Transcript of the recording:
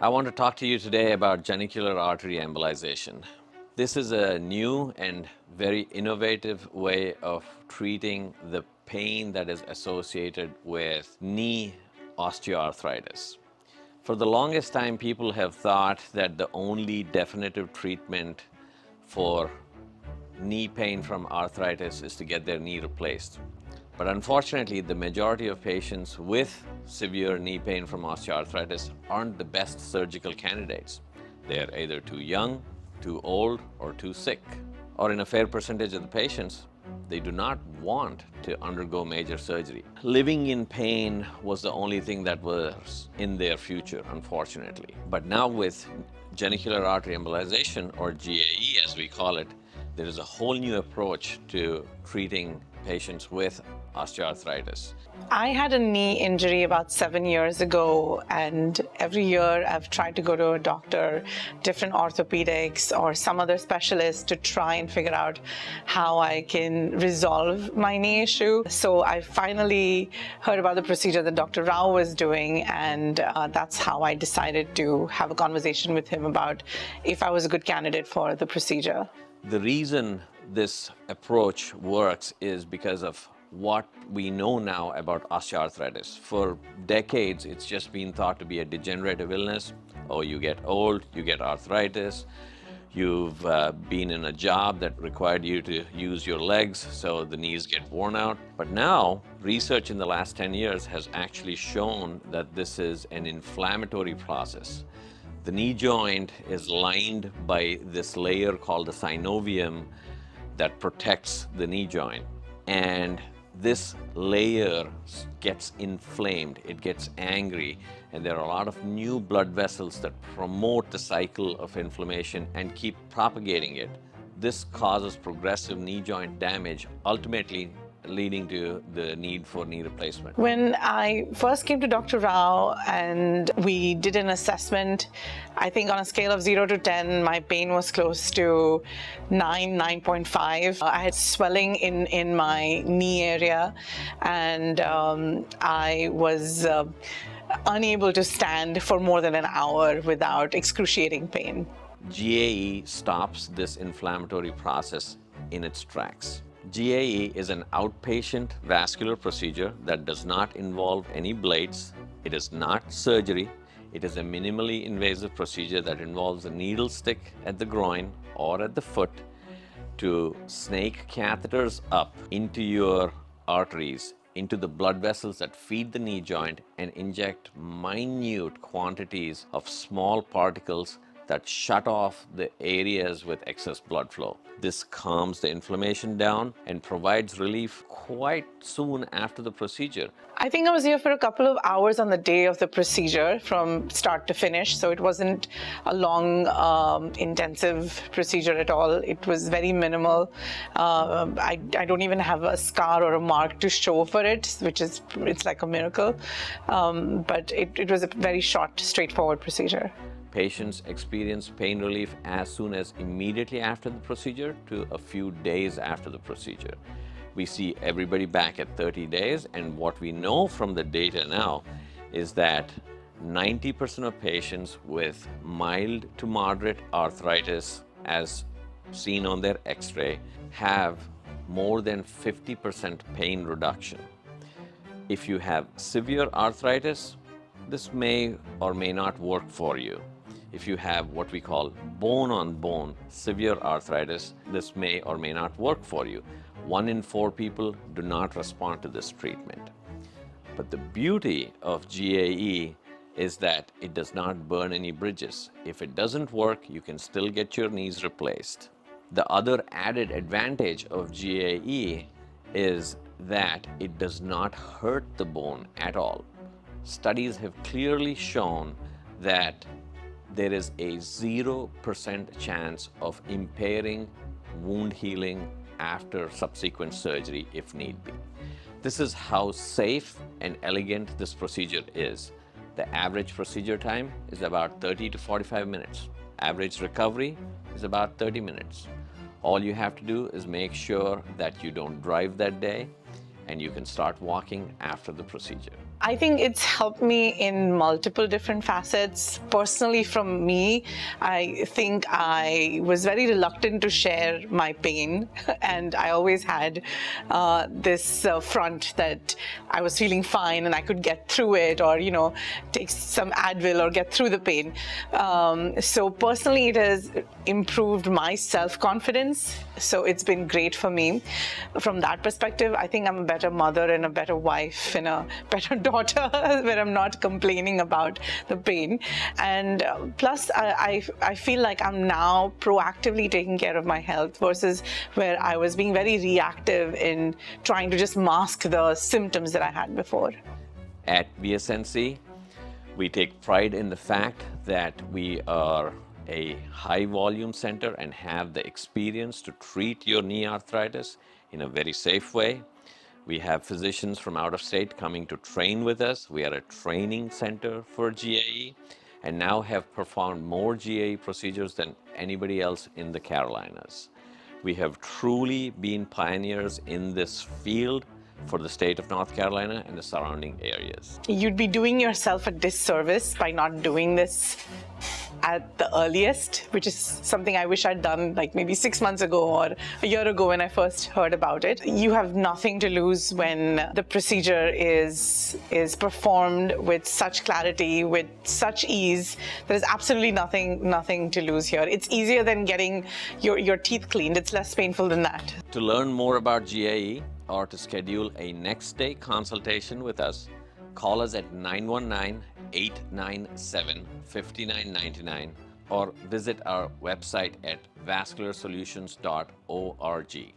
I want to talk to you today about genicular artery embolization. This is a new and very innovative way of treating the pain that is associated with knee osteoarthritis. For the longest time, people have thought that the only definitive treatment for knee pain from arthritis is to get their knee replaced. But unfortunately, the majority of patients with severe knee pain from osteoarthritis aren't the best surgical candidates. They're either too young, too old, or too sick. Or in a fair percentage of the patients, they do not want to undergo major surgery. Living in pain was the only thing that was in their future, unfortunately. But now with genicular artery embolization, or GAE as we call it, there is a whole new approach to treating patients with osteoarthritis. I had a knee injury about 7 years ago, and every year I've tried to go to a doctor, different orthopedics or some other specialist to try and figure out how I can resolve my knee issue. So I finally heard about the procedure that Dr. Rao was doing, and that's how I decided to have a conversation with him about if I was a good candidate for the procedure. The reason this approach works is because of what we know now about osteoarthritis. For decades, it's just been thought to be a degenerative illness. Oh, you get old, you get arthritis. You've been in a job that required you to use your legs, so the knees get worn out. But now, research in the last 10 years has actually shown that this is an inflammatory process. The knee joint is lined by this layer called the synovium that protects the knee joint. And this layer gets inflamed, it gets angry, and there are a lot of new blood vessels that promote the cycle of inflammation and keep propagating it. This causes progressive knee joint damage, ultimately leading to the need for knee replacement. When I first came to Dr. Rao and we did an assessment, I think on a scale of 0 to 10, my pain was close to 9.5. I had swelling in my knee area, and I was unable to stand for more than an hour without excruciating pain. GAE stops this inflammatory process in its tracks. GAE is an outpatient vascular procedure that does not involve any blades. It is not surgery. It is a minimally invasive procedure that involves a needle stick at the groin or at the foot to snake catheters up into your arteries, into the blood vessels that feed the knee joint, and inject minute quantities of small particles that shut off the areas with excess blood flow. This calms the inflammation down and provides relief quite soon after the procedure. I think I was here for a couple of hours on the day of the procedure from start to finish, so it wasn't a long, intensive procedure at all. It was very minimal. I don't even have a scar or a mark to show for it, it's like a miracle. But it was a very short, straightforward procedure. Patients experience pain relief as soon as immediately after the procedure to a few days after the procedure. We see everybody back at 30 days, and what we know from the data now is that 90% of patients with mild to moderate arthritis, as seen on their x-ray, have more than 50% pain reduction. If you have severe arthritis, this may or may not work for you. If you have what we call bone-on-bone severe arthritis, this may or may not work for you. 1 in 4 people do not respond to this treatment. But the beauty of GAE is that it does not burn any bridges. If it doesn't work, you can still get your knees replaced. The other added advantage of GAE is that it does not hurt the bone at all. Studies have clearly shown that there is a 0% chance of impairing wound healing after subsequent surgery if need be. This is how safe and elegant this procedure is. The average procedure time is about 30 to 45 minutes. Average recovery is about 30 minutes. All you have to do is make sure that you don't drive that day, and you can start walking after the procedure. I think it's helped me in multiple different facets. Personally, from me, I think I was very reluctant to share my pain, and I always had this front that I was feeling fine and I could get through it, or take some Advil or get through the pain. So personally, it has improved my self-confidence. So it's been great for me. From that perspective, I think I'm a better mother and a better wife and a better daughter where I'm not complaining about the pain. And plus, I feel like I'm now proactively taking care of my health versus where I was being very reactive in trying to just mask the symptoms that I had before. At VSNC, we take pride in the fact that we are a high volume center and have the experience to treat your knee arthritis in a very safe way. We have physicians from out of state coming to train with us. We are a training center for GAE and now have performed more GAE procedures than anybody else in the Carolinas. We have truly been pioneers in this field for the state of North Carolina and the surrounding areas. You'd be doing yourself a disservice by not doing this at the earliest, which is something I wish I'd done like maybe 6 months ago or a year ago when I first heard about it. You have nothing to lose when the procedure is performed with such clarity, with such ease. There is absolutely nothing to lose here. It's easier than getting your teeth cleaned. It's less painful than that. To learn more about GAE or to schedule a next day consultation with us, call us at 919-897-5999 or visit our website at vascularsolutions.org.